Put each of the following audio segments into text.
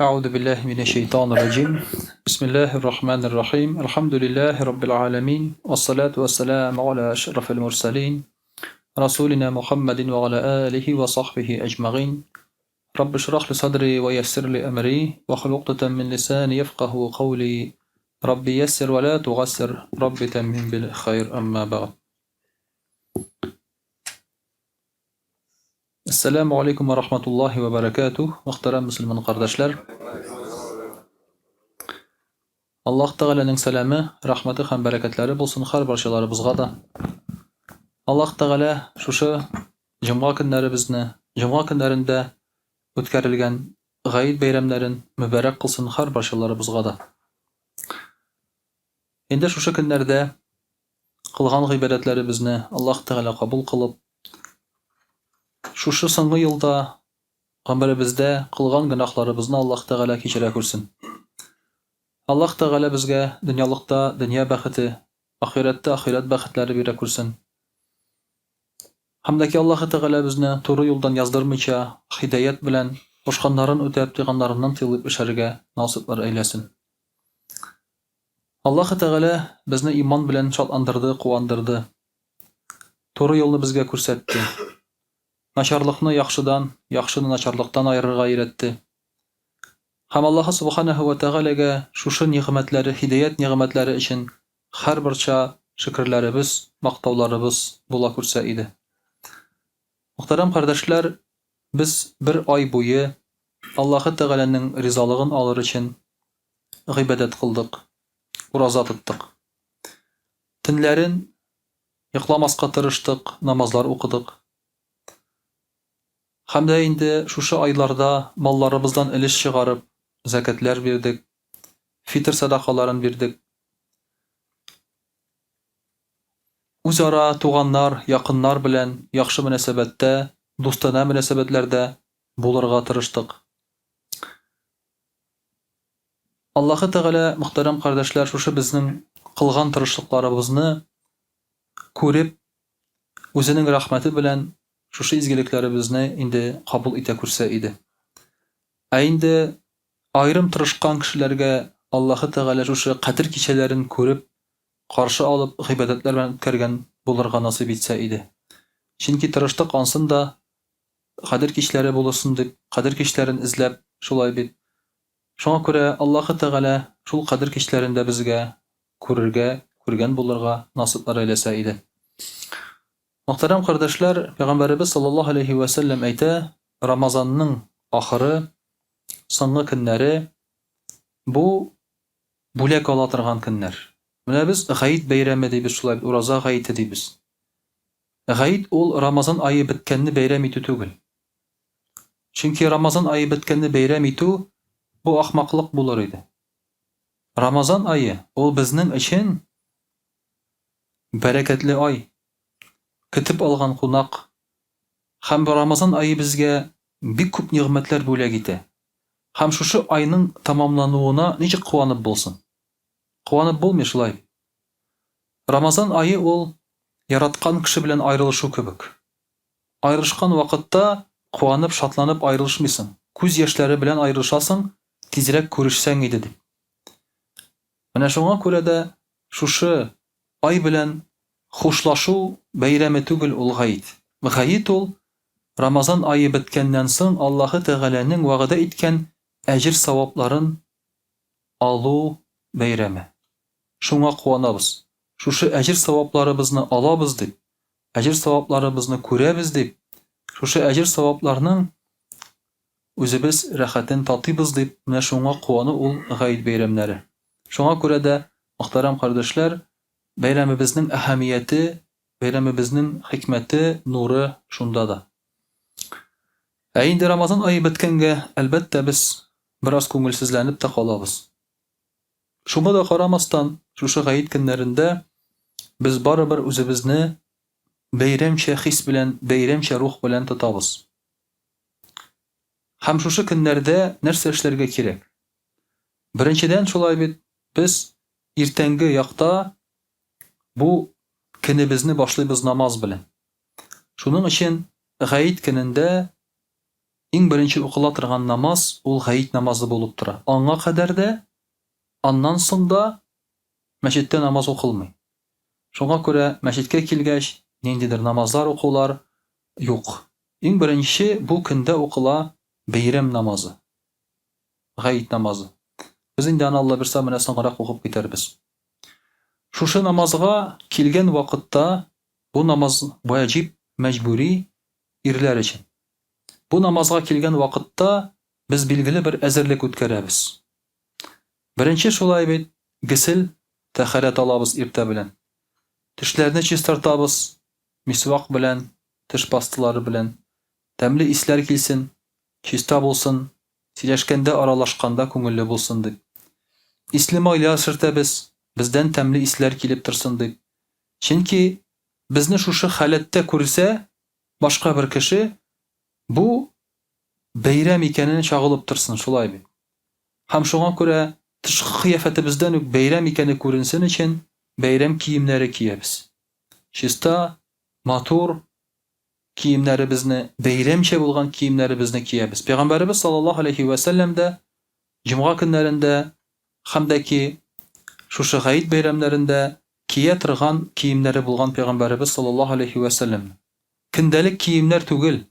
أعوذ بالله من الشيطان الرجيم بسم الله الرحمن الرحيم الحمد لله رب العالمين والصلاة والسلام على أشرف المرسلين رسولنا محمد وعلى آله وصحبه أجمعين رب اشرح لي صدري ويسر لي أمري واحلل عقدة من لساني يفقه قولي رب يسر ولا تعسر رب تمم بالخير أما بعد السلام عليكم ورحمة الله وبركاته محترم مسلمان قرداشlar Alloh taolaning salami, rahmati ham barakatlari bo'lsin har barchalarimizga da. Alloh taola shusha juma kunlarida o'tkarilgan g'ayib bayramlarin muborak qilsin har barchalarimizga da. Endi shusha kunlarda qilgan g'iybatlarimizni Alloh taola qabul qilib, shusha so'nggi yilda umrimizda qilgan gunohlarimizni Alloh taola kechira ko'rsin. Alloh taola bizga dunyolikda dunyo baxti, oxiratda oxirat baxtlari bera ko'rsin. Hamdaki Alloh taola bizni to'g'ri yo'ldan yazdirmicha, hidoyat bilan boshqonlarni o'tab, deganlaridan tilib isharga nasiblar aylasin. Alloh taola bizni iymon bilan shodlantirdi, quvondirdi. To'g'ri yo'lni bizga ko'rsatdi. Nacharlikni yaxshidan, yaxshini nacharlikdan ayirishga o'rgatdi. Ham Alloh subhanahu va taolaga shusha ne'matlari, hidoyat ne'matlari uchun har bircha shukrlarimiz, maqtovlarimiz bo'la ko'rsa edi. Muhtaram qardoshlar, biz bir oy bo'yi Alloh taolaning rizoligini olish uchun g'ibodat qildik, roza tutdik. Tunlarin yiqlamasqa tirishdik, namozlar o'qidik. Hamda endi shusha oylarda mollarimizdan ilish chiqarib zakatlar berdik, fitr sadaqalarini berdik. O'zaro tuğanlar, yaqinlar bilan yaxshi munosabatda, do'stona munosabatlarda bo'lirga tirishdik. Alloh taola muhtaram qardoshlar shusha bizning qilgan tirishliqlarimizni ko'rib, o'zining rahmati bilan shusha izgiliklarimizni endi qabul eta ko'rsa edi. Endi ayrim tirishgan kishilarga Alloh taola shusha qadr kechalarini ko'rib, qarshi olib g'ibodatlar bilan o'tkazgan bo'lirga nasib etsa edi. Chunki tirishlik ansında qadr kechalari bo'lsin deb, qadr kechalarini izlab shulay bit. Shunga ko'ra Alloh taola shul qadr kechalarida bizga ko'rgan bo'lirga nasiblar aylasa edi. Muhtaram qardoshlar, Payg'ambarimiz sallallohu alayhi va sallam ayta, Ramazonning oxiri, so'nggi kunlari bu bo'lak olatirgan kunlar. Mana biz g'ayit bayrami deymiz, shulay roza g'ayiti deymiz. G'ayit ol Ramazon oyi bitganni bayram etu tugul. Chunki Ramazon oyi bitganni bayram etu bu ahmoqlik bo'lar edi. Ramazon oyi ol bizning uchun barakatli oy. Kitib olgan qo'noq. Ham Ramazon oyi bizga bek ko'p ne'matlar bo'lak edi. Ham shusha oyning tamomlanuvina nechuk quvonib bo'lsin. Quvonib bo'lmay shulay. Ramazon oyi ol yaratgan kishi bilan ayrilishu kebek. Ayrılışgan vaqtda quvonib, shodlanib ayrilishmaysan. Ko'z yoshlari bilan ayrilshasan, tezroq ko'rishsang edi deb. Mana shunga ko'ra da shusha oy bilan xo'shlashuv bayrami tugul ul g'ayit. G'ayit ul Ramazon oyi bitgandan so'ng Alloh taolaning va'da etgan ajr savoblарын alu bayrami. Shunga quvonamiz. Shusha ajr savoblarimizni olamiz deb, ajr savoblarimizni ko'ramiz deb, shusha ajr savoblarning o'zimiz rohatini tatiymiz deb, mana shunga quvonib ul g'ayit bayramlari. Shunga ko'ra da muhtaram qardoshlar, bayramimizning ahamiyati, bayramimizning hikmati, nuri shunda da. Endi Ramazon oyi bitganga albatta biz biroz ko'ngilsizlanib ta qolamiz. Shunga da qaramasdan shusha g'ayit kunlarida biz baribir o'zimizni bayramcha his bilan, bayramcha ruh bilan tutamiz. Ham shusha kunlarda narsa ishlarga kerak. Birinchidan shulay biz ertangi yoqda bu kunimizni boshlaymiz namoz bilan. Shuning uchun g'ayit kunida иң беренче укыла торган намаз ул гаит намазы булып тора. Аңа кадәр дә, аннан соң да мәчеттә намаз укылмый. Шуңа күрә мәчеткә килгәч, ниндидер намазлар укулар юк. Иң беренче бу көндә укыла бәйрәм намазы, гаит намазы. Без инде аны Алла берсә менә соңрак укып китәрбез. Шушы намазга килгән вакытта бу намаз ваҗиб, мәҗбүри ирләр өчен. Бу намазга килгән вакытта без билгеле бер әзерлек үткәрәбез. Беренче шулай бит, гысел, тәһарәт алабыз иртә белән. Тешләрне чистартабыз, мисвак белән, теш пасталары белән. Тәмле исләр килсен, чиста булсын, сөйләшкәндә, аралашканда күңелле булсын дип. Исле майлар сөртәбез, бездән тәмле исләр килеп торсын дип. Чөнки безне шушы халәттә күрсә башка бер кеше, бу бәйрәм икәнен чагылып торсын, шулай бит. Һәм шуңа күрә тышкы кыяфәтебездән үк бәйрәм икәне күренсен өчен бәйрәм киемнәре киябез. Чиста, матур киемнәребезне, бәйрәмчә булган киемнәребезне киябез. Пәйгамбәрбез саллаллаһу алейхи ва сәллям дә җомга көннәрендә һәм дә ки шушы гаит бәйрәмнәрендә кия торган киемнәре булган Пәйгамбәрбез саллаллаһу алейхи ва сәллям. Көндәлек киемнәр түгел,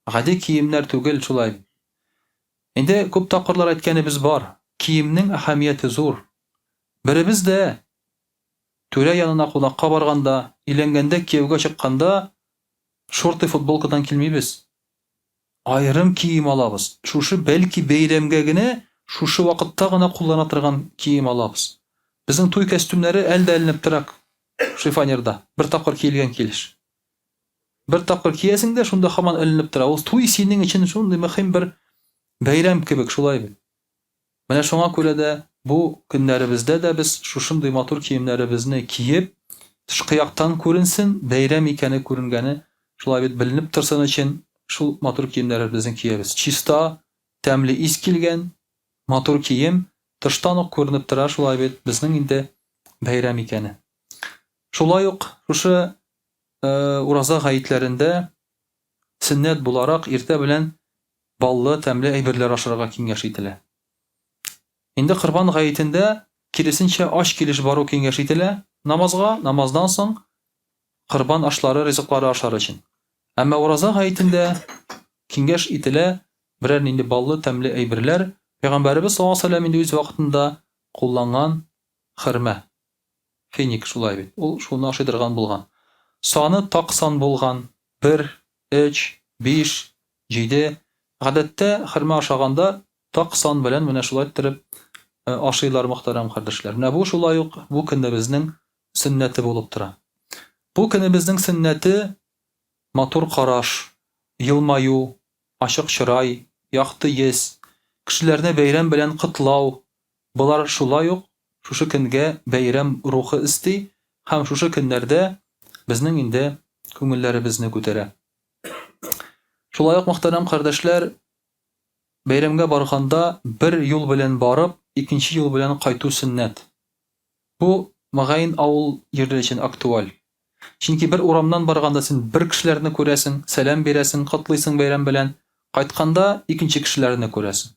гади киемнәр түгел, шулай. Инде күп тапкырлар әйткәнебез бар. Киемнең әһәмияте зур. Беребез дә түрә янына кунакка барганда, иләнгәндә, кияүгә чыкканда шорты, футболкадан килмибез. Айрым кием алабыз. Шушы бәлки бәйрәмгә генә, шушы вакытта гына куллана торган кием алабыз. Безнең туй костюмнары әлдә эленеп торак шифонерда. Бер тапкыр киелгән килеш. Бер тапкыр киясең дә, шунда һаман эленеп тора. Ул туй синең өчен шундый мөһим бер бәйрәм кебек, шулай бит. Менә шуңа күрә дә бу көннәребездә дә без шушындый матур киемнәребезне киеп, тышкы яктан күренсен, бәйрәм икәне күренгәне шулай бит беленеп торсын өчен шул матур киемнәребезне киябез. Чиста, тәмле ис килгән, матур кием тыштан ук күренеп тора, шулай бит безнең инде бәйрәм икәне. Шулай ук шушы ураза гаитләрендә сөннәт буларак иртә белән баллы, тәмле әйберләр ашарга киңәш ителә. Инде Корбан гаитендә киресенчә ач килеш бару киңәш ителә намазга, намаздан соң Корбан ашлары, ризыклары ашар өчен. Әмма ураза гаитендә киңәш ителә берәр нинди баллы, тәмле әйберләр Пәйгамбәрбез саллаллаһу алейһи ва сәллям инде үз вакытында кулланган хөрмә. Феник, шулай бит. Ул шуны ашый торган булган. Саны таксан булган. 1, 3, 5, 7. Гадәттә хөрмә ашаганда таксан белән менә шулай итеп ашыйлар, мөхтәрәм кардәшләр. Менә бу шулай ук бу көнебезнең сөннәте булып тора. Бу көнебезнең сөннәте матур караш, елмаю, ачык чырай, якты йөз, кешеләрне бәйрәм белән котлау. Булар шулай ук шушы көнгә бәйрәм рухы исти һәм шушы көннәрдә безнең инде күңелләребезне күтәрә. Шулай ук, мөхтәрәм кардәшләр, бәйрәмгә барганда бер юл белән барып, икенче юл белән кайту сөннәт. Бу мәгәен авыл җирләре өчен актуаль. Чөнки бер урамнан барганда син бер кешеләрне күрәсең, сәлам бирәсең, котлыйсың бәйрәм белән, кайтканда икенче кешеләрне күрәсең.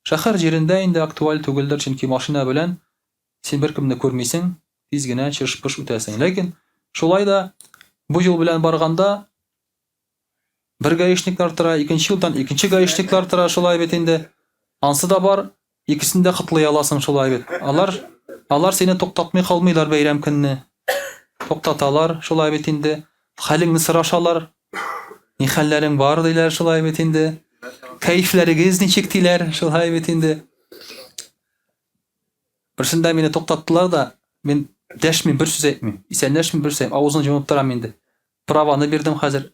Шәһәр җирендә инде актуаль түгелдер, чөнки машина белән син беркемне күрмисең, тиз генә чыш-пыш үтәсең. Ләкин шулай да бу юл белән барганда бер гаишниклар тора, икенче юлдан икенче гаишниклар тора, шулай бит инде. Ансы да бар, икесен дә котлый аласың, шулай бит. Алар сине туктатмый калмыйлар бәйрәм көнне. Туктаталар, шулай бит инде. Хәлеңне сорашалар. Ни хәлләрең бар диләр, шулай бит инде. Кайфләрегез ничек диләр, шулай бит инде. Берсендә мине туктаттылар да, мин дәшмим, бер сүз әйтмим. Исәнләшмим, бер сүз. Авызны җумып торам инде. Праваны бирдем хәзер.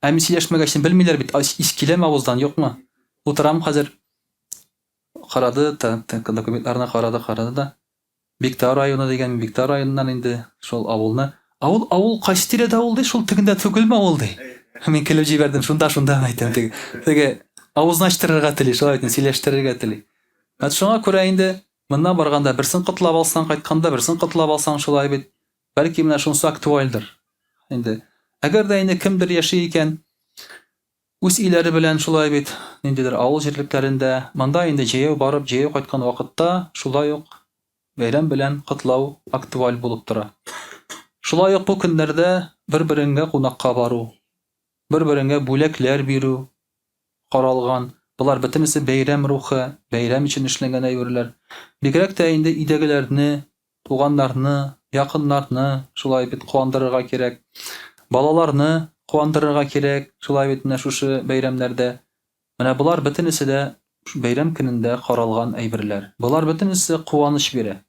Әми сөйләшмәгәчтен белмиләр бит, ис киләме авыздан, юкмы? Утырам хәзер. Карады, документларны карады да. Биктар районы дигән, Биктар районыннан инде шул авылны. Авыл кайсы тирәдә авыл ди, шул тегендә түгелме авыл ди. Мин килеп җибәрдем, шунда әйтәм теге. Авызны ачтырырга тели, шулай итеп сөйләштерергә тели. Шуңа күрә инде моннан барганда берсен котлап алсаң, кайтканда берсен котлап алсаң, шулай бит. Бәлки менә шунысы актуальдыр. Инде әгәр дә инде кемдер яши икән, үз иләре белән шулай бит, ниндидер авыл җирлекләрендә, монда инде җәяү барып, җәяү кайткан вакытта шулай ук бәйрәм белән котлау актуаль булып тора. Шулай ук бу көннәрдә бер-береңгә кунакка бару, бер-береңгә бүләкләр бирү каралган. Булар бөтенесе бәйрәм рухы, бәйрәм өчен эшләнгән әйберләр. Бигрәк тә инде өйдәгеләрне, туганнарны, якыннарны шулай бит куандырырга кирәк. Балаларны куандырырга кирәк, шулай бит менә шушы бәйрәмнәрдә. Менә булар бөтенесе дә бәйрәм көнендә каралган әйберләр. Булар бөтенесе куаныч бирә.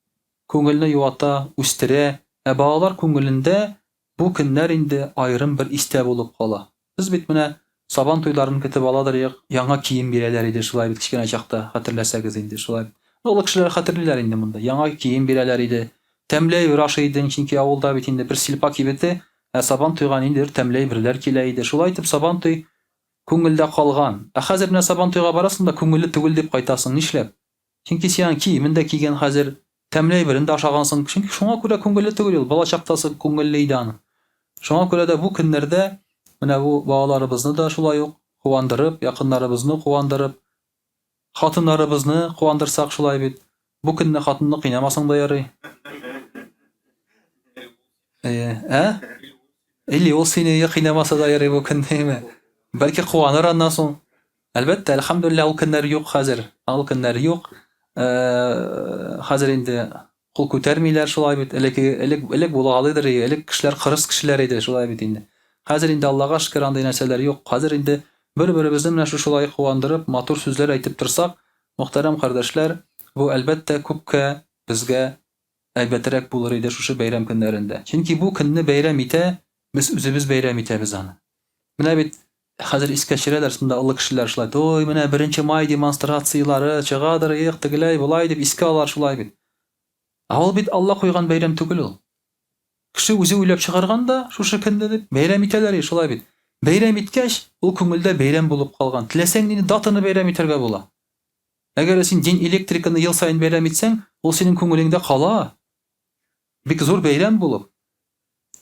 Күңелне юата, үстерә. Балалар күңелендә бу көннәр инде аерым бер истә булып кала. Без бит менә Сабан туйларын көтеп аладыр, яңа кием бирәләр иде, шулай бит кичкенә чакта, хәтерләсәгез инде, шулай. Олы кешеләр хәтерлиләр инде монда. Яңа кием бирәләр иде. Тәмләй бер иде, чөнки авылда бит инде бер силпа кибете, Сабан туйга ниндидер тәмләй берләр килә иде. Шулай итеп Сабан туй күңелдә калган. Хәзер менә Сабан туйга барасың да күңелле түгел дип кайтасың, нишләп? Чөнки син киемен дә кигән хәзер, тәмләй берен дә ашагансың, чөнки шуңа күрә күңелле түгел ул. Бала чактасы күңелле иде аны. Шуңа күрә дә бу көннәрдә менә бу балаларыбызны да шулай ук куандырып, якыннарыбызны куандырып, хатыннарыбызны куандырсак шулай бит. Бу көнне хатынны кыйнамасаң да ярый. Или ул сине кыйнамаса да ярый бу көнне. Бәлки куаныр аннан соң. Әлбәттә, әлхәмдүлилләh, ул көннәр юк хәзер. Ул көннәр юк. Хәзер инде кул күтәрмиләр шулай бит. Элек булгалыдыр, элек кешеләр кырыс кешеләр иде шулай бит инде. Хәзер инде Аллага шөкер андый нәрсәләр юк. Хәзер инде бер-беребезне менә шулай куандырып, матур сүзләр әйтеп торсак, мөхтәрәм кардәшләр, бу әлбәттә күпкә безгә әйбәтрәк булыр иде шушы бәйрәм көннәрендә. Чөнки бу көнне бәйрәм итә, без үзебез бәйрәм итәбез аны. Менә бит хәзер искә төшерәләр шунда олы кешеләр шулай. Ой, менә 1 май демонстрациялары чыгадыр, тегеләй, булай дип искә алар шулай бит. Ул бит Алла куйган бәйрәм түгел ул. Кеше үзе уйлап чыгарган да шушы көнне дип бәйрәм итәләр шулай бит. Бәйрәм иткәч, ул күңелдә бәйрәм булып калган. Теләсәң нинди датаны бәйрәм итәргә була. Әгәр син день электриканы ел сайын бәйрәм итсәң, ул синең күңелеңдә кала. Бик зур бәйрәм булып.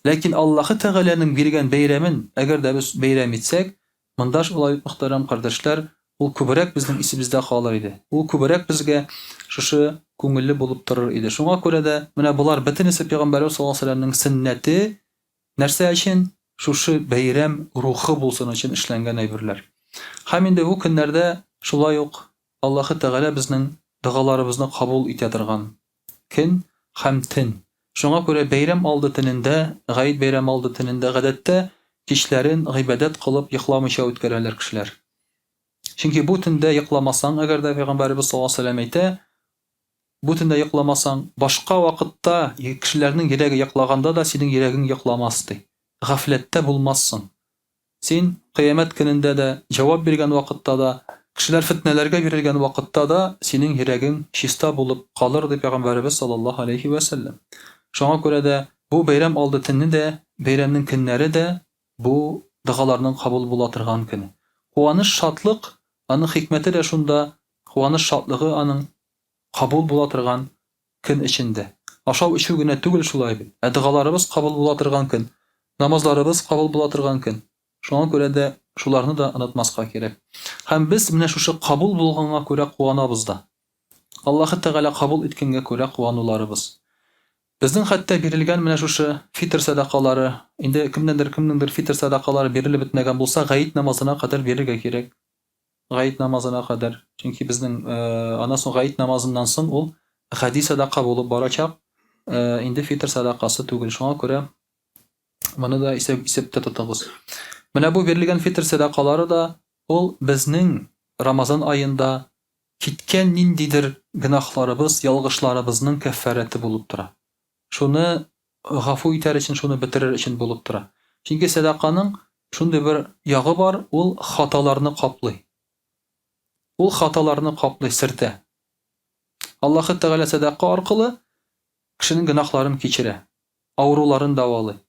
Ләкин Аллаһы Тәгаләнең биргән бәйрәмен әгәр дә без бәйрәм итсәк, монда шулай мөхтәрәм кардәшләр, ул күбрәк безнең исебездә калыр иде. Ул күбрәк безгә шушы күңелле булып торыр иде. Шуңа күрә дә менә булар бөтенесе Пәйгамбәрбез саллаллаһу алейһи ва сәлләмнең сөннәте нәрсә өчен? Шушы бәйрәм рухы булсын өчен эшләнгән әйберләр. Һәм инде бу көннәрдә шулай ук Аллаһы Тәгалә безнең дугаларыбызны кабул итә торган көн һәм төн. Шуңа күрә бәйрәм алды төнендә, Гаид бәйрәм алды төнендә гадәттә кичләрен гыйбадәт кылып йокламыйча үткәрәләр кешеләр. Чөнки бу төндә йокламасаң, әгәр дә Пәйгамбәрбез саллаллаһу алейһи ва сәлләм әйтә, бу төндә йокламасаң, башка вакытта кешеләрнең йөрәге йоклаганда да синең йөрәгең йокламас ди. Гафләттә булмассың. Син кыямәт көнендә дә, җавап биргән вакытта да, кешеләр фитнәләргә бирелгән вакытта да синең йөрәгең чиста булып калыр ди Пәйгамбәрбез саллаллаһу алейһи ва сәлләм. Шуңа күрә дә бу бәйрәм алды төнне дә, бәйрәмнең көннәре дә бу дугаларның кабул була торган көне. Куаныш, шатлык, аның хикмәте дә шунда, куаныш, шатлыгы аның кабул була торган көн эчендә. Ашау ичү генә түгел шулай бит. Дугаларыбыз кабул була торган көн, намазларыбыз кабул була торган көн. Шуңа күрә дә шуларны да онытмаска кирәк. Һәм без менә шушы кабул булганга күрә куанабыз да. Аллаһы Тәгалә кабул иткәнгә күрә куануларыбыз. Безнең хәтта бирелгән менә шушы фитр садакалары, инде кемнеңдер фитр садакалары бирелеп бетмәгән булса, Гаид намазына кадәр бирергә кирәк. Гаид намазына кадәр. Чөнки безнең аннан соң Гаид намазыннан соң ул гади садака булып барачак, инде фитр садакасы түгел. Шуңа күрә моны да исәптә тотабыз. Менә бу бирелгән фитр садакалары да ул безнең Рамазан аенда киткән ниндидер гынахларыбыз, ялгышларыбызның каффараты булып тора. Шуны гафу итәр өчен, шуны бетерер өчен булып тора. Чөнки садаканың шундый бер ягы бар, ул хаталарны каплый. Ул хаталарны каплый, сөртә. Аллаһы Тәгалә садака аркылы кешенең гынахларын кичерә, авыруларын давалый,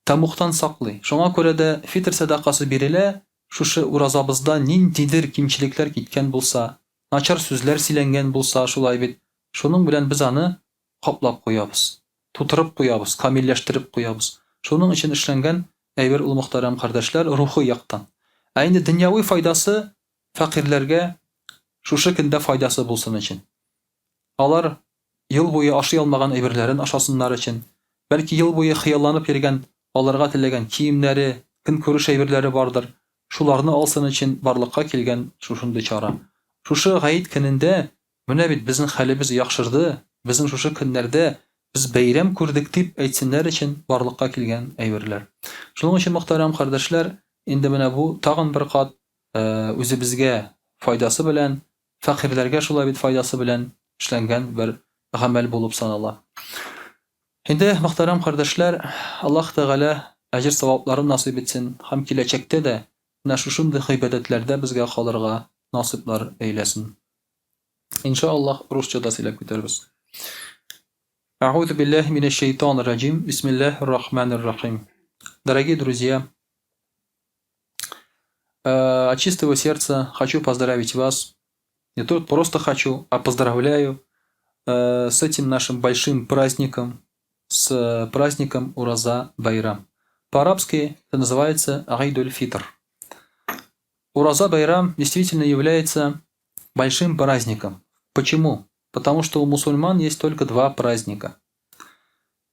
тамуктан саклый. Шуңа күрә дә фитр садакасы бирелә, шушы уразабызда ниндидер кимчелекләр киткән булса, начар сүзләр сөйләнгән булса, шулай бит, шуның белән без аны каплап куябыз, тутырып куябыз, камилләштереп куябыз. Шуның өчен эшләнгән әйбер ул мөхтәрәм кардәшләр рухи яктан. Ә инде дөньяви файдасы фәкыйрьләргә шушы көндә файдасы булсын өчен. Алар ел буе ашый алмаган әйберләрен ашасыннар өчен, бәлки ел буе хыялланып йөргән, аларга теләгән киемнәре, көнкүреш әйберләре бардыр. Шуларны алсын өчен барлыкка килгән шушындый чара. Шушы гаит көнендә менә бит безнең хәлебез яхшырды, безнең шушы көннәрдә без бәйрәм күрдек дип әйтсеннәр өчен барлыкка килгән әйберләр. Шуның өчен, мөхтәрәм кардәшләр, инде менә бу тагын бер кат үзебезгә файдасы белән, фәкыйрьләргә шулай бит файдасы белән эшләнгән бер гамәл булып санала. Инде, мөхтәрәм кардәшләр, Аллаһ Тәгалә әҗр-савапларын насыйп итсен һәм киләчәктә дә менә шушындый гыйбадәтләрдә безгә калырга насыйплар әйләсен. Иншааллаһ, русчада сөйләп китербез. А'удhu billahi minash shaitanir rajim. Бисмиллахир рахманир рахим. Дорогие друзья, от чистого сердца хочу поздравить вас. Не только просто хочу, а поздравляю с этим нашим большим праздником, с праздником Ураза Байрам. По-арабски это называется Айд-уль-Фитр. Ураза Байрам действительно является большим праздником. Почему? Потому что у мусульман есть только два праздника.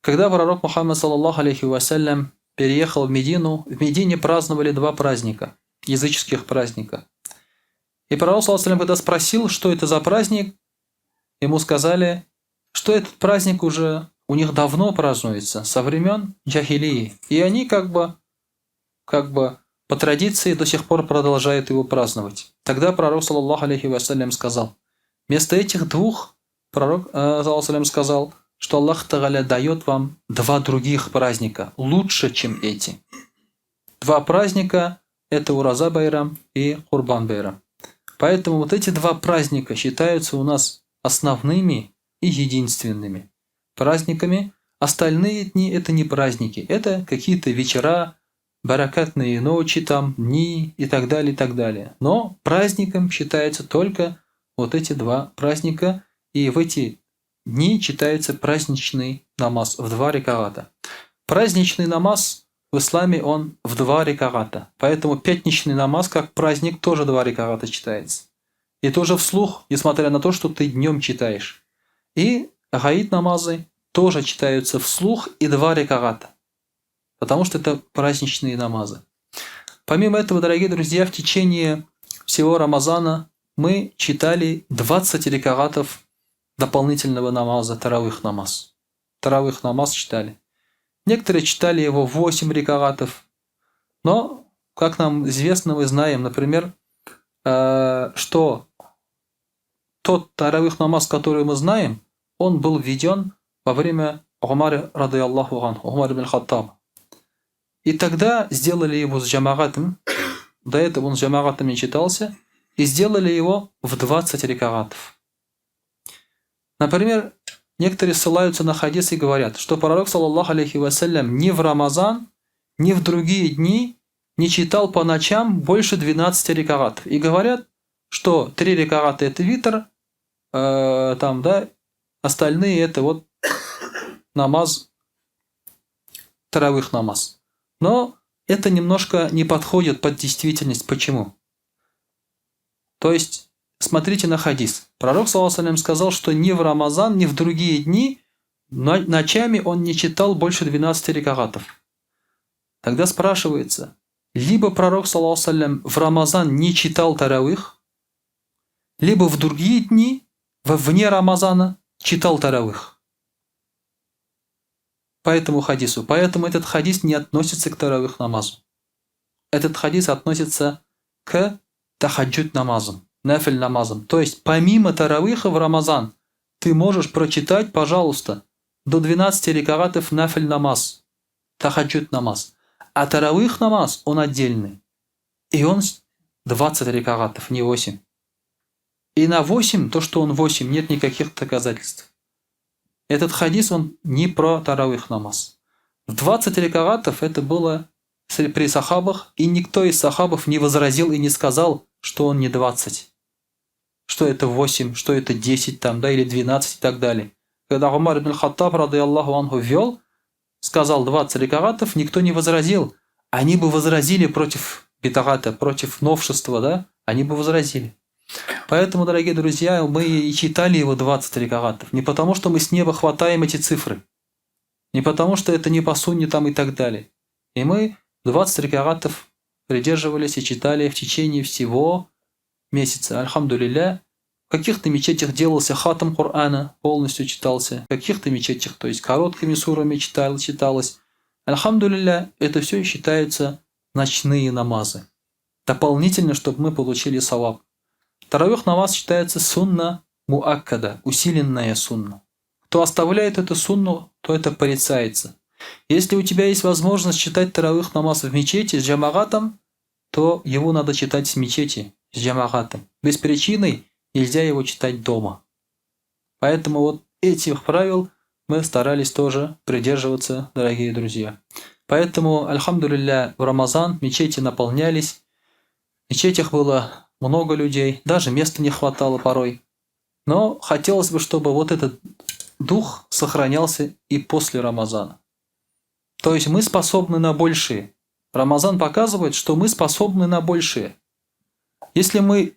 Когда пророк Мухаммад саллаллаху алейхи вассалям переехал в Медине праздновали два праздника, языческих праздника. И пророк саллаллаху алейхи вассалям, когда спросил, что это за праздник, ему сказали, что этот праздник уже у них давно празднуется, со времен джахилии. И они как бы по традиции до сих пор продолжают его праздновать. Тогда пророк саллаллаху алейхи вассалям сказал, вместо этих двух, пророк саллаллаху сказал, что Аллах Тааля дает вам два других праздника, лучше, чем эти. Два праздника – это Ураза Байрам и Курбан Байрам. Поэтому вот эти два праздника считаются у нас основными и единственными праздниками. Остальные дни – это не праздники, это какие-то вечера, баракатные ночи, там, дни и так далее, и так далее. Но праздником считаются только вот эти два праздника, и в эти дни читается праздничный намаз в 2 раката. Праздничный намаз в исламе он в 2 раката, поэтому пятничный намаз как праздник тоже 2 раката читается. И тоже вслух, несмотря на то, что ты днем читаешь. И гаид намазы тоже читаются вслух и 2 раката, потому что это праздничные намазы. Помимо этого, дорогие друзья, в течение всего Рамазана мы читали 20 ракатов дополнительного намаза, таравих намаз. Таравих намаз читали. Некоторые читали его 8 ракатов. Но, как нам известно, мы знаем, например, что тот таравих намаз, который мы знаем, он был введен во время Умара, радиаллаху анху, Умар ибн Хаттаба. И тогда сделали его с джамагатом, до этого он с джамагатом не читался, и сделали его в 20 ракатов. Например, некоторые ссылаются на хадис и говорят, что пророк, саллаллаху алейхи вассалям, ни в Рамазан, ни в другие дни не читал по ночам больше 12 ракатов. И говорят, что 3 раката это витр, остальные это вот намаз, таравих намаз. Но это немножко не подходит под действительность. Почему? То есть, смотрите на хадис. Пророк, саллаллаху алейхи ва саллям, сказал, что ни в Рамазан, ни в другие дни ночами он не читал больше 12 ракатов. Тогда спрашивается, либо пророк, саллаллаху алейхи ва саллям, в Рамазан не читал таравих, либо в другие дни, вне Рамазана, читал таравих. По этому хадису. Поэтому этот хадис не относится к таравих намазу. Этот хадис относится к тахаджуд намазам, нафиль намазам. То есть, помимо таравиха в Рамазан, ты можешь прочитать, пожалуйста, до 12 ракатов нафиль намаз, тахаджуд намаз. А таравих намаз, он отдельный. И он 20 ракатов, не 8. И на 8, то, что он 8, нет никаких доказательств. Этот хадис, он не про таравих намаз. В 20 ракатов это было при сахабах, и никто из сахабов не возразил и не сказал, что он не 20. Что это 8, что это 10 там, да, или 12 и так далее. Когда Умар ибн Хаттаб, радиаллаху анху, ввел, сказал 20 ракатов, никто не возразил. Они бы возразили против битагата, против новшества, да, они бы возразили. Поэтому, дорогие друзья, мы и читали его 20 ракатов. Не потому, что мы с неба хватаем эти цифры. Не потому, что это не по сунне там и так далее. И мы 20 ракатов придерживались и читали в течение всего месяца. Альхамдулилля. В каких-то мечетях делался хатам Корана, полностью читался. В каких-то мечетях, то есть короткими сурами читалось. Альхамдулилля, это все считается ночные намазы. Дополнительно, чтобы мы получили саваб. Таравих намаз считается сунна муаккада, усиленная сунна. Кто оставляет эту сунну, то это порицается. Если у тебя есть возможность читать таравих намаз в мечети с джамагатом, то его надо читать с мечети, с джамагатом. Без причины нельзя его читать дома. Поэтому вот этих правил мы старались тоже придерживаться, дорогие друзья. Поэтому, альхамдулилля, в Рамазан мечети наполнялись. В мечетях было много людей, даже места не хватало порой. Но хотелось бы, чтобы вот этот дух сохранялся и после Рамазана. То есть мы способны на большее. Рамазан показывает, что мы способны на большее. Если мы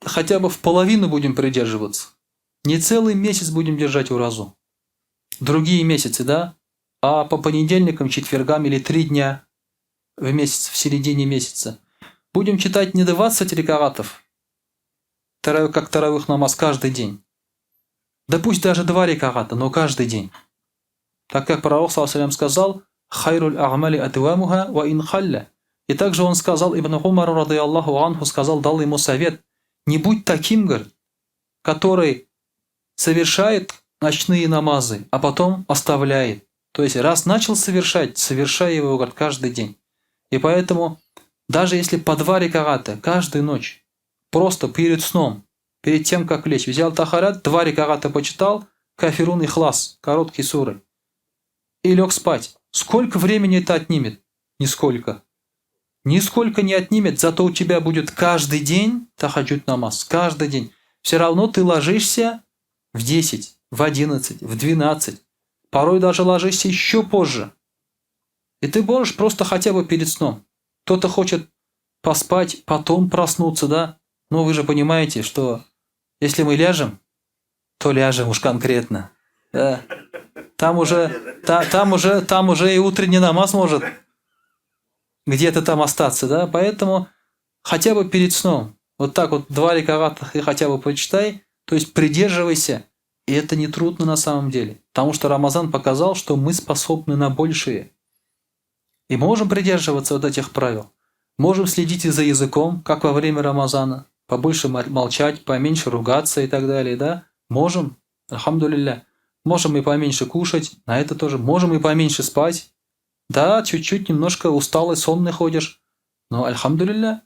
хотя бы в половину будем придерживаться, не целый месяц будем держать уразу. Другие месяцы, да? А по понедельникам, четвергам или 3 дня в месяц, в середине месяца. Будем читать не 20 ракатов, как таравих намаз каждый день. Да пусть даже 2 раката, но каждый день. Так как пророк сказал, «Хайруль а'мали адвамуха ва ин халля». И также он сказал, Ибн Умар, радийаллаху анху, сказал, дал ему совет, не будь таким, говорит, который совершает ночные намазы, а потом оставляет. То есть, раз начал совершать, совершай его, говорит, каждый день. И поэтому, даже если по 2 раката каждую ночь, просто перед сном, перед тем, как лечь, взял тахарат, 2 раката почитал, кафирун и хлас, короткие суры, и лег спать. Сколько времени это отнимет? Нисколько. Нисколько не отнимет, зато у тебя будет каждый день тахаджуд намаз, каждый день. Все равно ты ложишься в 10, в 11, в 12, порой даже ложишься еще позже. И ты можешь просто хотя бы перед сном. Кто-то хочет поспать, потом проснуться, да? Но вы же понимаете, что если мы ляжем, то ляжем уж конкретно. Да. Там уже и утренний намаз может где-то там остаться, да? Поэтому хотя бы перед сном, вот так вот 2 раката и хотя бы почитай, то есть придерживайся. И это не трудно на самом деле, потому что Рамазан показал, что мы способны на большее. И можем придерживаться вот этих правил. Можем следить и за языком, как во время Рамазана, побольше молчать, поменьше ругаться и так далее, да? Можем, альхамдулилля. Можем и поменьше кушать, на это тоже. Можем и поменьше спать. Да, чуть-чуть немножко усталый, сонный ходишь. Но, альхамдулилля,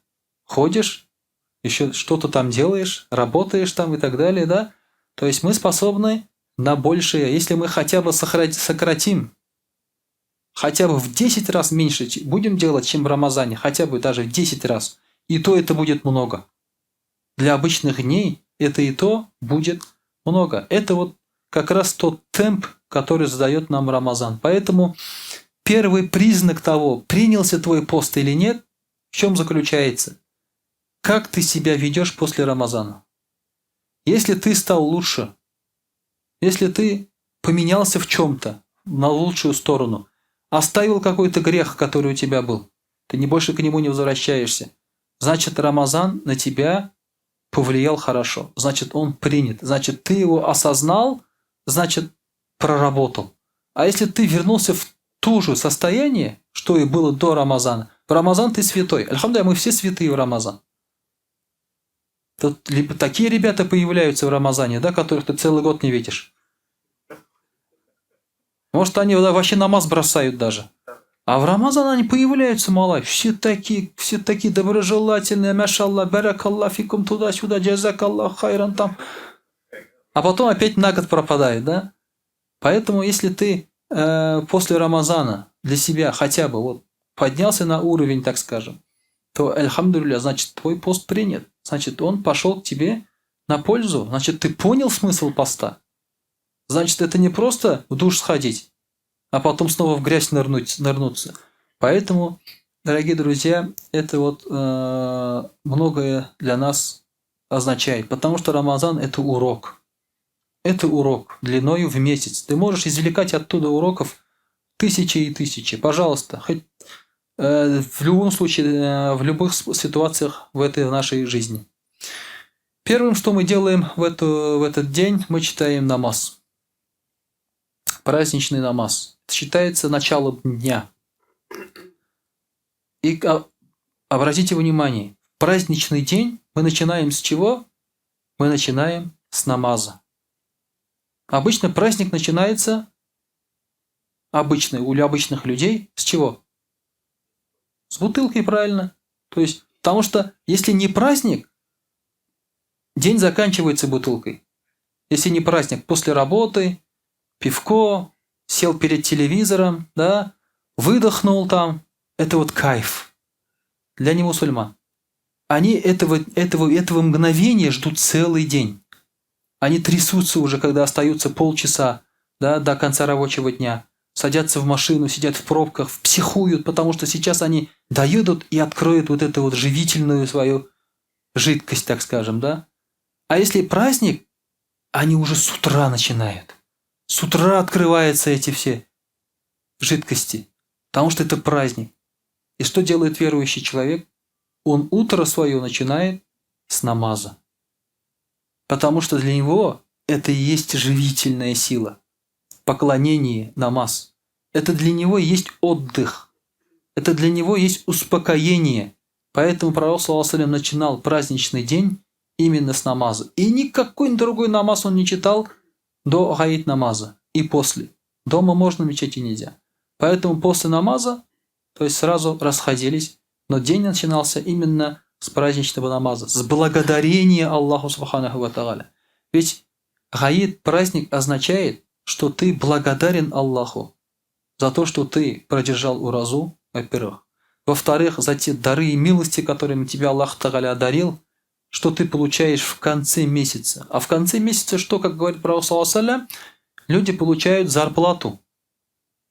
ходишь, еще что-то там делаешь, работаешь там и так далее, да? То есть мы способны на большее. Если мы хотя бы сократим, хотя бы в 10 раз меньше будем делать, чем в Рамазане, хотя бы даже в 10 раз, и то это будет много. Для обычных дней это и то будет много. Это вот как раз тот темп, который задает нам Рамазан. Поэтому первый признак того, принялся твой пост или нет, в чем заключается? Как ты себя ведешь после Рамазана? Если ты стал лучше, если ты поменялся в чем-то на лучшую сторону, оставил какой-то грех, который у тебя был, ты не больше к нему не возвращаешься, значит, Рамазан на тебя повлиял хорошо, значит, он принят, значит, ты его осознал, значит, проработал. А если ты вернулся в то же состояние, что и было до Рамазана, в Рамазан ты святой. Альхамдулилля, мы все святые в Рамазан. Тут такие ребята появляются в Рамазане, да, которых ты целый год не видишь. Может, они вообще намаз бросают даже. А в Рамазан они появляются, малай. Все такие доброжелательные, машаллах, баракаллах фикум, туда-сюда, джазакаллах, хайран там. А потом опять на год пропадает, да? Поэтому, если ты после Рамазана для себя хотя бы вот поднялся на уровень, так скажем, то, альхамдулилля, значит, твой пост принят. Значит, он пошел к тебе на пользу. Значит, ты понял смысл поста. Значит, это не просто в душ сходить, а потом снова в грязь нырнуться. Поэтому дорогие друзья, это вот многое для нас означает, потому что Рамазан – это урок. Это урок длиною в месяц. Ты можешь извлекать оттуда уроков тысячи и тысячи. Пожалуйста, хоть в любом случае, в любых ситуациях в этой нашей жизни. Первым, что мы делаем в этот день, мы читаем намаз. Праздничный намаз. Это считается началом дня. И обратите внимание, праздничный день мы начинаем с чего? Мы начинаем с намаза. Обычно праздник начинается, у обычных людей, с чего? С бутылкой, правильно. То есть, потому что если не праздник, день заканчивается бутылкой. Если не праздник, после работы, пивко, сел перед телевизором, да, выдохнул там. Это вот кайф для немусульман. Они этого мгновения ждут целый день. Они трясутся уже, когда остаются полчаса, да, до конца рабочего дня. Садятся в машину, сидят в пробках, психуют, потому что сейчас они доедут и откроют вот эту вот живительную свою жидкость, так скажем, да. А если праздник, они уже с утра начинают. С утра открываются эти все жидкости, потому что это праздник. И что делает верующий человек? Он утро свое начинает с намаза. Потому что для него это и есть живительная сила. Поклонение, намаз. Это для него есть отдых. Это для него есть успокоение. Поэтому пророк саллаллаху алейхи ва саллям начинал праздничный день именно с намаза. И никакой другой намаз он не читал до гаид намаза и после. Дома можно, в мечети нельзя. Поэтому после намаза, то есть сразу расходились, но день начинался именно с праздничного намаза, с благодарения Аллаху Субханаху ва Тааля. Ведь гаид, праздник, означает, что ты благодарен Аллаху за то, что ты продержал уразу, во-первых. Во-вторых, за те дары и милости, которыми тебя Аллах Тааля одарил, что ты получаешь в конце месяца. А в конце месяца что, как говорит пророк саллаллаху алейхи ва саллям, люди получают зарплату.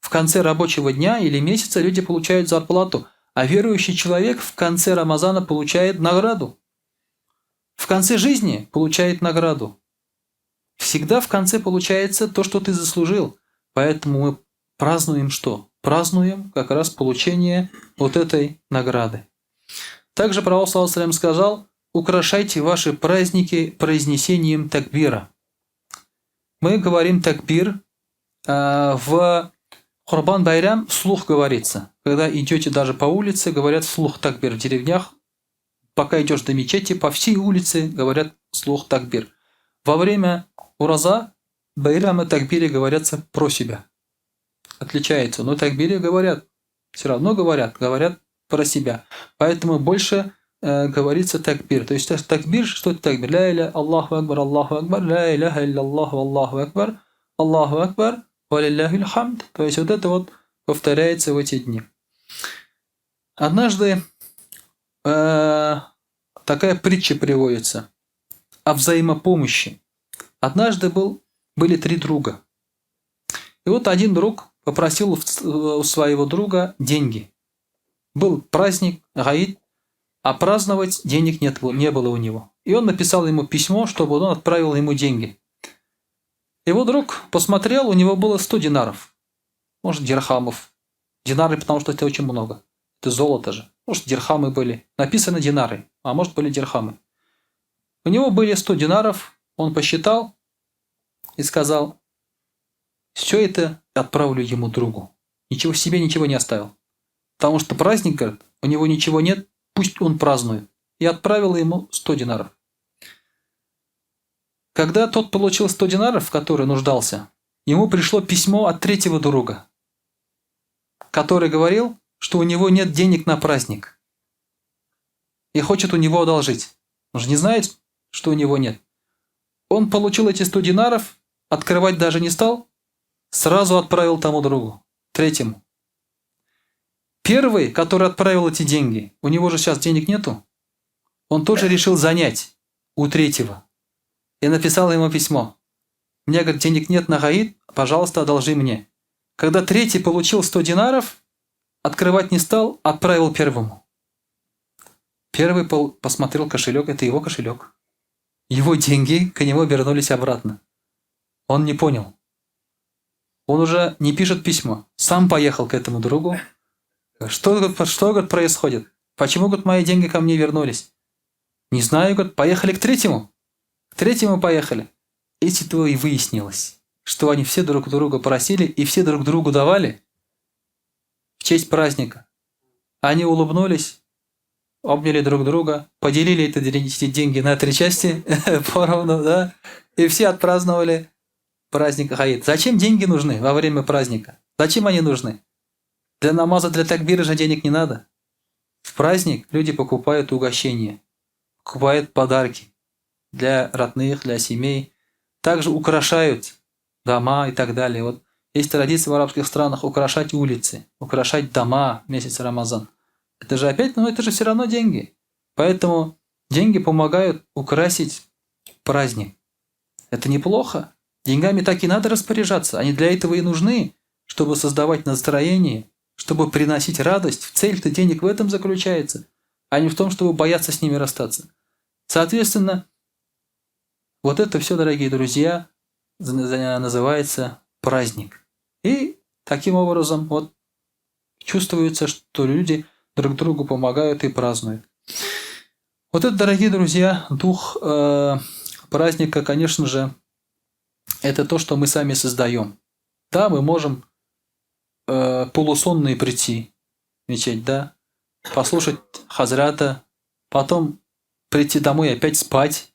В конце рабочего дня или месяца люди получают зарплату, а верующий человек в конце Рамазана получает награду. В конце жизни получает награду. Всегда в конце получается то, что ты заслужил. Поэтому мы празднуем что? Празднуем как раз получение вот этой награды. Также пророк саллаллаху алейхи ва саллям сказал: украшайте ваши праздники произнесением такбира. Мы говорим такбир в Курбан Байрам вслух говорится. Когда идете даже по улице, говорят вслух такбир. В деревнях, пока идешь до мечети, по всей улице говорят вслух такбир. Во время ураза, Байрам и такбире говорятся про себя. Отличается. Но такбире говорят, все равно говорят про себя. Поэтому больше говорится такбир. То есть такбир, что это такбир? Ля иля Аллаху акбар, ля иляха илляллаху, Аллаху акбар, валилляхил хамд. То есть вот это вот повторяется в эти дни. Однажды такая притча приводится о взаимопомощи. Однажды были 3 друга. И вот один друг попросил у своего друга деньги. Был праздник, гаид, а праздновать денег не было у него. И он написал ему письмо, чтобы он отправил ему деньги. Его друг посмотрел, у него было 100 динаров. Может, дирхамов. Динары, потому что это очень много. Это золото же. Может, дирхамы были. Написано динары, а может, были дирхамы. У него были 100 динаров, он посчитал и сказал: все это отправлю ему другу. Себе ничего не оставил. Потому что праздник, говорит, у него ничего нет, пусть он празднует. И отправил ему 100 динаров. Когда тот получил 100 динаров, в который нуждался, ему пришло письмо от 3-го друга, который говорил, что у него нет денег на праздник и хочет у него одолжить. Он же не знает, что у него нет. Он получил эти 100 динаров, открывать даже не стал, сразу отправил тому другу, 3-му. Первый, который отправил эти деньги, у него же сейчас денег нету, он тоже решил занять у 3-го. И написал ему письмо. У меня, говорит, денег нет на гаид, пожалуйста, одолжи мне. Когда 3-й получил 100 динаров, открывать не стал, отправил первому. Первый посмотрел кошелек, это его кошелек. Его деньги к нему вернулись обратно. Он не понял. Он уже не пишет письмо. Сам поехал к этому другу. Что говорит, происходит? Почему, говорит, мои деньги ко мне вернулись? Не знаю, говорит, поехали к третьему. К третьему поехали. И с этого и выяснилось, что они все друг друга просили и все друг другу давали в честь праздника. Они улыбнулись, обняли друг друга, поделили эти деньги на 3 части поровну, да, и все отпраздновали праздник Аид. Зачем деньги нужны во время праздника? Зачем они нужны? Для намаза, для такбира же денег не надо. В праздник люди покупают угощения, покупают подарки для родных, для семей. Также украшают дома и так далее. Вот есть традиция в арабских странах украшать улицы, украшать дома в месяц Рамазан. Это же опять, это же все равно деньги. Поэтому деньги помогают украсить праздник. Это неплохо. Деньгами так и надо распоряжаться. Они для этого и нужны, чтобы создавать настроение, чтобы приносить радость. Цель-то денег в этом заключается, а не в том, чтобы бояться с ними расстаться. Соответственно, вот это все, дорогие друзья, называется праздник. И таким образом вот чувствуется, что люди друг другу помогают и празднуют. Вот это, дорогие друзья, дух праздника, конечно же, это то, что мы сами создаем. Да, мы можем полусонные прийти в мечеть, да, послушать хазрата, потом прийти домой и опять спать,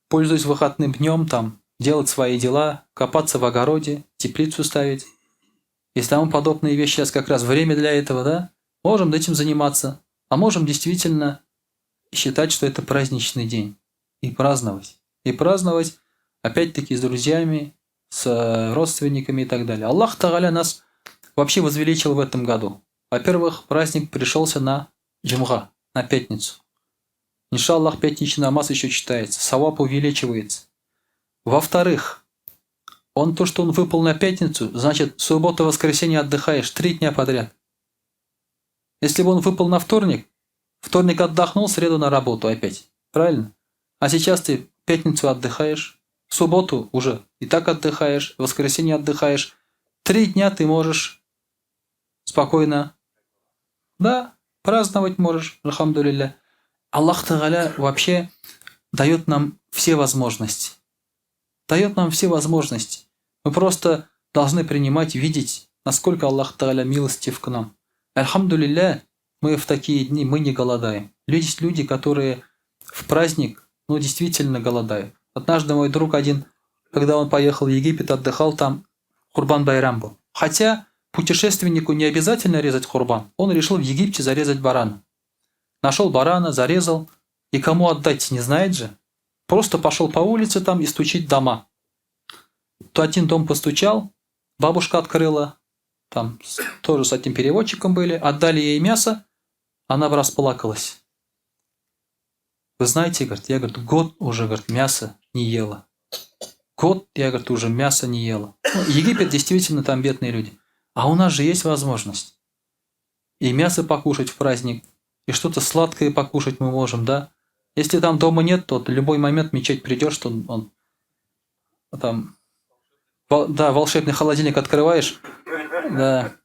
пользуясь выходным днем, там, делать свои дела, копаться в огороде, теплицу ставить и тому подобные вещи. Сейчас как раз время для этого, да? Можем этим заниматься, а можем действительно считать, что это праздничный день. И праздновать. И праздновать, опять-таки, с друзьями, с родственниками и так далее. Аллах Тааля нас вообще возвеличил в этом году. Во-первых, праздник пришелся на джумга, на пятницу. Иншаллах, пятничный намаз еще читается, саваб увеличивается. Во-вторых, то, что он выпал на пятницу, значит, суббота, воскресенье отдыхаешь 3 дня подряд. Если бы он выпал на вторник отдохнул, среду на работу опять. Правильно? А сейчас ты пятницу отдыхаешь, в субботу уже и так отдыхаешь, в воскресенье отдыхаешь. 3 дня ты можешь спокойно, да, праздновать можешь, альхамдулилля. Аллах Тааля вообще дает нам все возможности. Дает нам все возможности. Мы просто должны принимать, видеть, насколько Аллах Тааля милостив к нам. Альхамдулилля, мы в такие дни, мы не голодаем. Есть люди, которые в праздник, действительно голодают. Однажды мой друг один, когда он поехал в Египет, отдыхал там, Курбан-Байрам был. Хотя путешественнику не обязательно резать курбан. Он решил в Египте зарезать барана. Нашел барана, зарезал. И кому отдать, не знает же. Просто пошел по улице там и стучить в дома. То один дом постучал, бабушка открыла, там тоже с этим переводчиком были, отдали ей мясо, она расплакалась. Вы знаете, говорит, я, говорит, год уже, говорит, мясо не ела. Год, я, говорит, уже мясо не ела. Египет действительно там бедные люди. А у нас же есть возможность. И мясо покушать в праздник, и что-то сладкое покушать мы можем, да? Если там дома нет, то в любой момент в мечеть придешь, что он там, да, волшебный холодильник открываешь, да,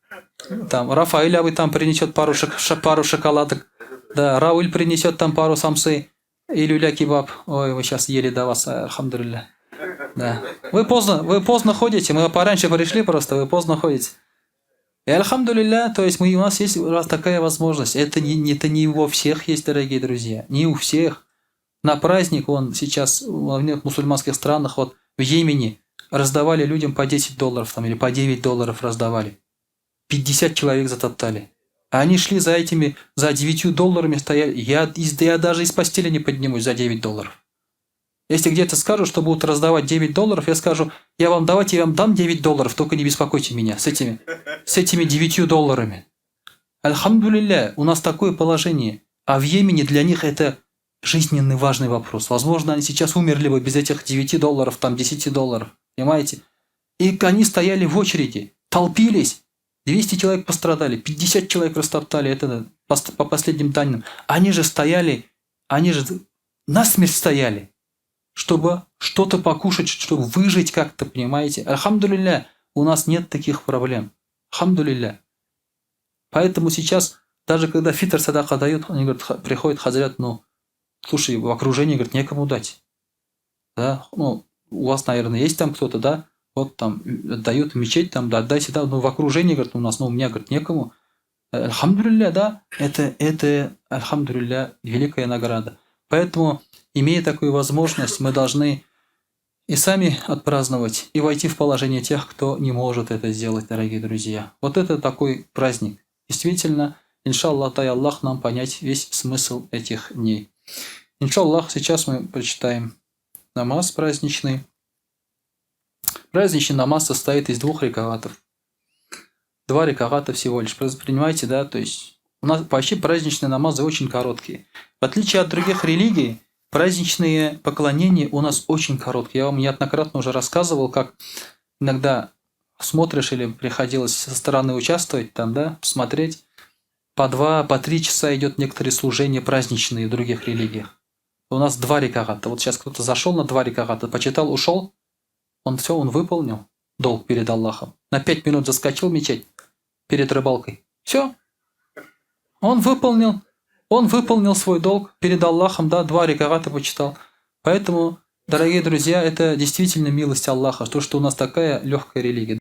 там Рафаэль Абы там принесет пару шоколадок, да, Рауль принесет там пару самсы и люля-кебаб. Ой, вы сейчас ели до вас, альхамдулилля. Да. Вы поздно ходите, мы пораньше пришли просто, вы поздно ходите. И альхамдулилля, то есть у нас есть такая возможность. Это не во всех есть, дорогие друзья. Не у всех. На праздник, сейчас в мусульманских странах, в Йемене, раздавали людям по $10 там, или по $9 раздавали. 50 человек затоптали. А они шли за $9 стояли. Я даже из постели не поднимусь за $9. Если где-то скажут, что будут раздавать $9, я скажу, давайте я вам дам $9, только не беспокойте меня с этими $9. Альхамдулилля, у нас такое положение. А в Йемене для них это жизненный важный вопрос. Возможно, они сейчас умерли бы без этих $9, там $10. Понимаете? И они стояли в очереди, толпились. 200 человек пострадали, 50 человек растоптали, это по последним данным. Они же стояли, они же насмерть стояли, чтобы что-то покушать, чтобы выжить как-то, понимаете. Альхамдулилля, у нас нет таких проблем. Альхамдулилля. Поэтому сейчас, даже когда фитр садака дают, они говорят, приходят хазрят, ну, слушай, в окружении, говорят, некому дать. Да, ну, у вас, наверное, есть там кто-то, да, вот там дают в мечеть, там, да, отдайте, да, ну, в окружении, говорят, у нас, ну, у меня, говорят, некому. Альхамдулилля, да, это, альхамдулилля, великая награда. Поэтому, имея такую возможность, мы должны и сами отпраздновать, и войти в положение тех, кто не может это сделать, дорогие друзья. Вот это такой праздник. Действительно, иншаллах, дай Аллах нам понять весь смысл этих дней. Иншаллах, сейчас мы прочитаем намаз праздничный. Праздничный намаз состоит из 2 рекаватов. 2 рекавата всего лишь. Понимаете, да? То есть у нас вообще праздничные намазы очень короткие. В отличие от других религий, праздничные поклонения у нас очень короткие. Я вам неоднократно уже рассказывал, как иногда смотришь или приходилось со стороны участвовать, там, да, посмотреть. По 2, по 3 часа идет некоторые служения праздничные в других религиях. У нас 2 рекавата. Вот сейчас кто-то зашел на 2 рекавата, почитал, ушел. Он все, он выполнил долг перед Аллахом. На 5 минут заскочил в мечеть перед рыбалкой. Все. Он выполнил свой долг перед Аллахом, да, 2 рекавата почитал. Поэтому, дорогие друзья, это действительно милость Аллаха, то, что у нас такая легкая религия.